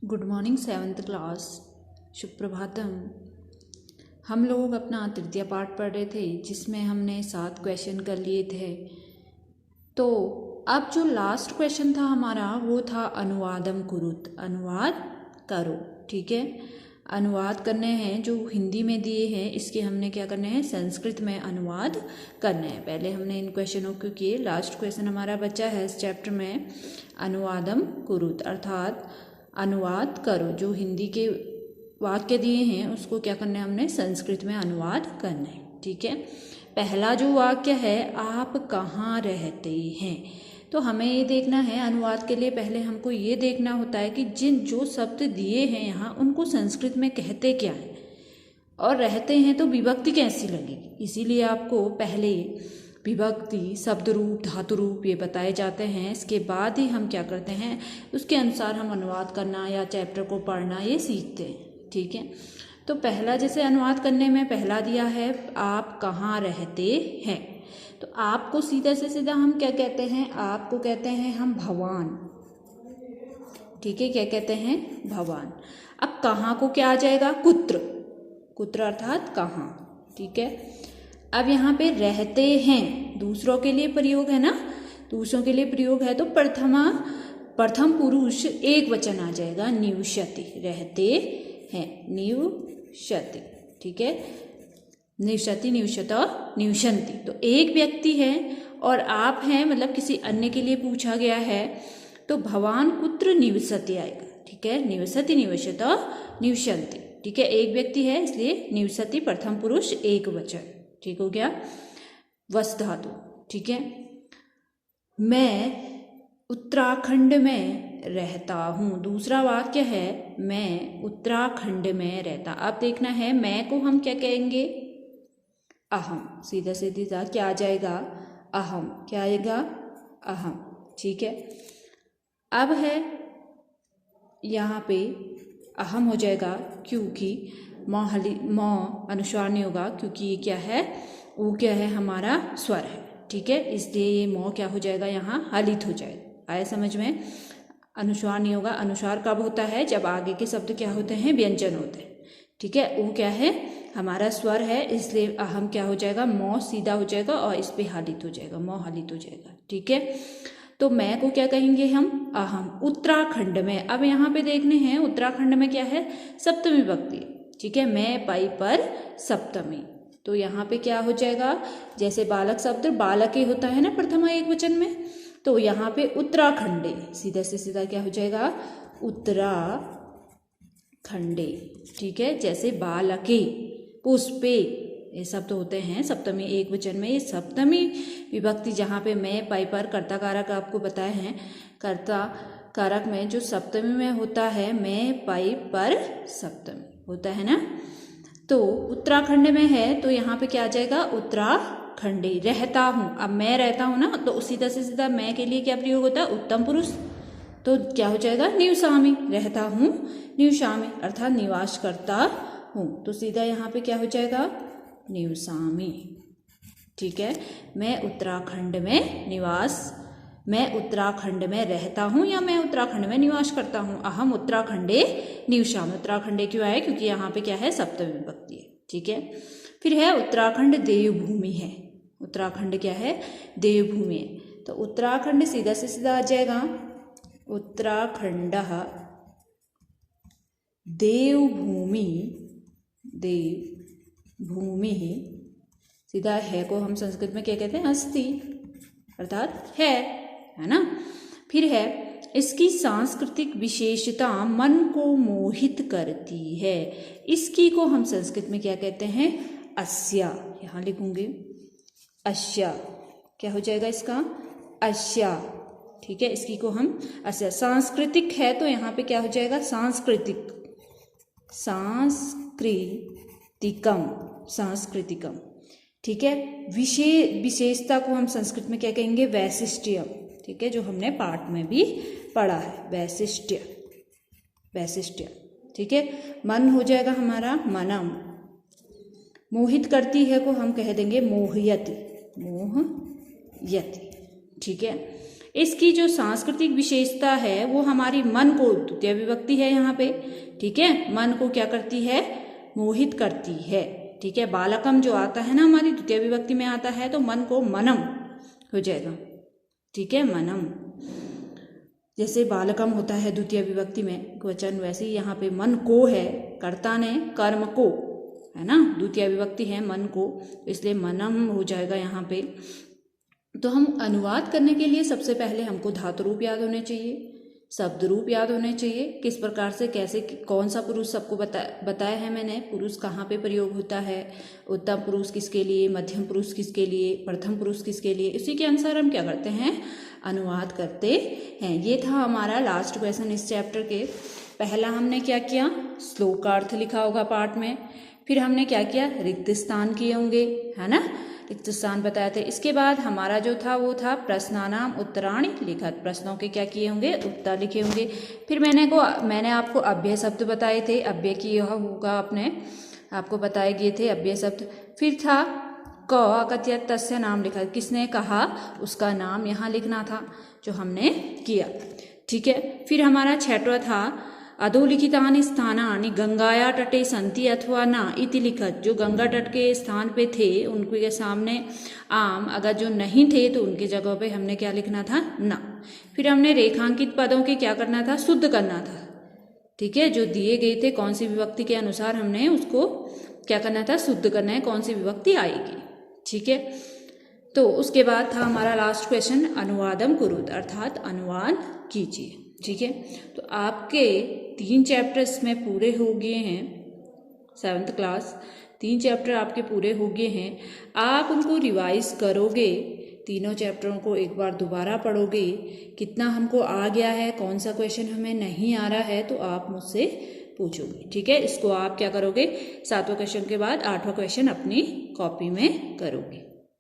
Good morning 7th class. Suprabhatam. हम लोग अपना तृतीय पाठ पढ़ रहे थे जिसमें हमने 7 क्वेश्चन कर लिए थे। तो अब जो लास्ट क्वेश्चन था हमारा वो था अनुवादम कुरुत, अनुवाद करो। ठीक है, अनुवाद करने हैं जो हिंदी में दिए हैं, इसके हमने क्या करने हैं, संस्कृत में अनुवाद करने हैं। पहले हमने इन क्वेश्चनों को किए। लास्ट क्वेश्चन हमारा बचा है इस चैप्टर में, अनुवादम कुरुत अर्थात अनुवाद करो। जो हिंदी के वाक्य दिए हैं उसको क्या करना है, हमने संस्कृत में अनुवाद करना है। ठीक है, पहला जो वाक्य है, आप कहाँ रहते हैं। तो हमें ये देखना है अनुवाद के लिए पहले हमको ये देखना होता है कि जो शब्द दिए हैं यहाँ उनको संस्कृत में कहते क्या है और रहते हैं तो विभक्ति कैसी लगेगी। इसीलिए आपको पहले विभक्ति, शब्द रूप, धातु रूप ये बताए जाते हैं। इसके बाद ही हम क्या करते हैं, उसके अनुसार हम अनुवाद करना या चैप्टर को पढ़ना ये सीखते हैं। ठीक है, तो पहला जैसे अनुवाद करने में पहला दिया है आप कहाँ रहते हैं, तो आपको सीधा से सीधा हम क्या कहते हैं, आपको कहते हैं हम भवान। ठीक है, क्या कहते हैं, भवान। अब कहाँ को क्या आ जाएगा, कुत्र, कुत्र अर्थात कहाँ। ठीक है, अब यहाँ पे रहते हैं दूसरों के लिए प्रयोग है ना, दूसरों के लिए प्रयोग है तो प्रथम पुरुष एक वचन आ जाएगा, निवसति, रहते हैं, निवसति। ठीक है, निवसति, निवसत, निवसन्ति। तो एक व्यक्ति है और आप हैं, मतलब किसी अन्य के लिए पूछा गया है तो भवान कुत्र निवसति आएगा। ठीक है, निवसति, निवसत, निवसन्ति। ठीक है, एक व्यक्ति है इसलिए निवसति प्रथम पुरुष एक वचन। ठीक हो गया, वस धातु। ठीक है, मैं उत्तराखंड में रहता हूँ। दूसरा वाक्य है मैं उत्तराखंड में रहता। अब देखना है मैं को हम क्या कहेंगे, अहम। सीधा सीधा क्या आ जाएगा, अहम। क्या आएगा, अहम। ठीक है, अब है यहाँ पे अहम हो जाएगा क्योंकि मौ अनुस्वार नहीं होगा, क्योंकि ये क्या है, वो क्या है, हमारा स्वर है। ठीक है, इसलिए ये मौ क्या हो जाएगा, यहाँ हलित हो जाएगा। आया समझ में, अनुस्वार नहीं होगा। अनुस्वार कब होता है, जब आगे के शब्द क्या होते हैं, व्यंजन होते हैं। ठीक है, वो क्या है, हमारा स्वर है, इसलिए अहम क्या हो जाएगा, मौ सीधा हो जाएगा और इस पे हलित हो जाएगा, मौ हलित हो जाएगा। ठीक है, तो मैं को क्या कहेंगे हम, अहम। उत्तराखंड में, अब यहाँ पे देखने हैं उत्तराखंड में क्या है, सप्तमी विभक्ति। ठीक है, मैं पाई पर सप्तमी, तो यहाँ पे क्या हो जाएगा, जैसे बालक शब्द बालके होता है ना प्रथमा एक वचन में, तो यहाँ पे उत्तराखंडे, सीधा से सीधा क्या हो जाएगा, उत्तराखंडे। ठीक है, जैसे बालके, पुष्पे, ये शब्द होते हैं सप्तमी एक वचन में। ये सप्तमी विभक्ति जहाँ पे मैं पाई पर कर्ता कारक आपको बताए हैं, कर्ता कारक में जो सप्तमी में होता है मैं पाई पर सप्तमी होता है ना, तो उत्तराखंड में है तो यहाँ पे क्या आ जाएगा, उत्तराखंडी। रहता हूँ, अब मैं रहता हूँ ना, तो सीधा से सीधा मैं के लिए क्या प्रयोग होता है, उत्तम पुरुष, तो क्या हो जाएगा, निवसामि। रहता हूँ निवसामि अर्थात निवास करता हूँ, तो सीधा यहाँ पे क्या हो जाएगा, निवसामि। ठीक है, मैं उत्तराखंड में रहता हूँ या मैं उत्तराखंड में निवास करता हूँ। अहम उत्तराखंडे निवसामि। उत्तराखंडे क्यों आए, क्योंकि यहाँ पे क्या है, सप्तमी विभक्ति है। ठीक है, फिर है उत्तराखंड देवभूमि है। उत्तराखंड क्या है, देवभूमि है, तो उत्तराखंड सीधा से सीधा आ जाएगा, उत्तराखंड देवभूमि, देवभूमि। सीधा है को हम संस्कृत में क्या कहते हैं, अस्ति अर्थात है ना। फिर है इसकी सांस्कृतिक विशेषता मन को मोहित करती है। इसकी को हम संस्कृत में क्या कहते हैं, अस्या। यहाँ लिखूंगी अस्या, क्या हो जाएगा इसका, अस्या। ठीक है, इसकी को हम अस्या। सांस्कृतिक है तो यहाँ पे क्या हो जाएगा, सांस्कृतिक, सांस्कृतिकम, सांस्कृतिकम। ठीक है, विशेषता को हम संस्कृत में क्या कहेंगे, वैशिष्ट्य। ठीक है, जो हमने पाठ में भी पढ़ा है, वैशिष्ट्य, वैशिष्ट्य। ठीक है, मन हो जाएगा हमारा मनम। मोहित करती है को हम कह देंगे मोहयति, मोहयति। ठीक है, इसकी जो सांस्कृतिक विशेषता है वो हमारी मन को, द्वितीय विभक्ति है यहाँ पे, ठीक है, मन को क्या करती है, मोहित करती है, ठीक है। बालकम जो आता है ना हमारी द्वितीय विभक्ति में आता है तो मन को मनम हो जाएगा, ठीक है, मनम। जैसे बालकम होता है द्वितीय विभक्ति में वचन, वैसे ही यहाँ पे मन को है, कर्ता ने कर्म को, है ना, द्वितीय विभक्ति है मन को, इसलिए मनम हो जाएगा यहाँ पे। तो हम अनुवाद करने के लिए सबसे पहले हमको धातु रूप याद होने चाहिए, शब्द रूप याद होने चाहिए, किस प्रकार से कैसे कौन सा पुरुष सबको बताया है मैंने, पुरुष कहाँ पे प्रयोग होता है, उत्तम पुरुष किसके लिए, मध्यम पुरुष किसके लिए, प्रथम पुरुष किसके लिए, इसी के अनुसार हम क्या करते हैं, अनुवाद करते हैं। ये था हमारा लास्ट क्वेश्चन इस चैप्टर के। पहला हमने क्या किया, श्लोक का अर्थ लिखा होगा पाठ में, फिर हमने क्या किया, रिक्त स्थान किए होंगे, है ना, रिक्त स्थान बताए थे। इसके बाद हमारा जो था वो था प्रश्नानाम उत्तराणि लिखत, प्रश्नों के क्या किए होंगे, उत्तर लिखे होंगे। फिर मैंने आपको अव्यय शब्द बताए थे, अव्यय की यह होगा, अपने आपको बताए गए थे अव्यय शब्द। फिर था क अकथयत तस्य नाम लिखा, किसने कहा उसका नाम यहाँ लिखना था, जो हमने किया, ठीक है। फिर हमारा छठवां था अधोलिखितानि स्थानानि गंगाया तटे सन्ति अथवा न इति लिखत, जो गंगा तट के स्थान पे थे उनके सामने आम अगर जो नहीं थे तो उनकी जगह पे हमने क्या लिखना था, न। फिर हमने रेखांकित पदों के क्या करना था, शुद्ध करना था, ठीक है, जो दिए गए थे कौन सी विभक्ति के अनुसार हमने उसको क्या करना था, शुद्ध करना है, कौन सी विभक्ति आएगी, ठीक है। तो उसके बाद था हमारा लास्ट क्वेश्चन अनुवादम कुरुत, अर्थात अनुवाद कीजिए, ठीक है। तो आपके 3 चैप्टर इसमें पूरे हो गए हैं, 7th क्लास 3 चैप्टर आपके पूरे हो गए हैं। आप उनको रिवाइज करोगे, तीनों चैप्टरों को एक बार दोबारा पढ़ोगे, कितना हमको आ गया है, कौन सा क्वेश्चन हमें नहीं आ रहा है, तो आप मुझसे पूछोगे, ठीक है। इसको आप क्या करोगे, 7वां क्वेश्चन के बाद 8वां क्वेश्चन अपनी कॉपी में करोगे।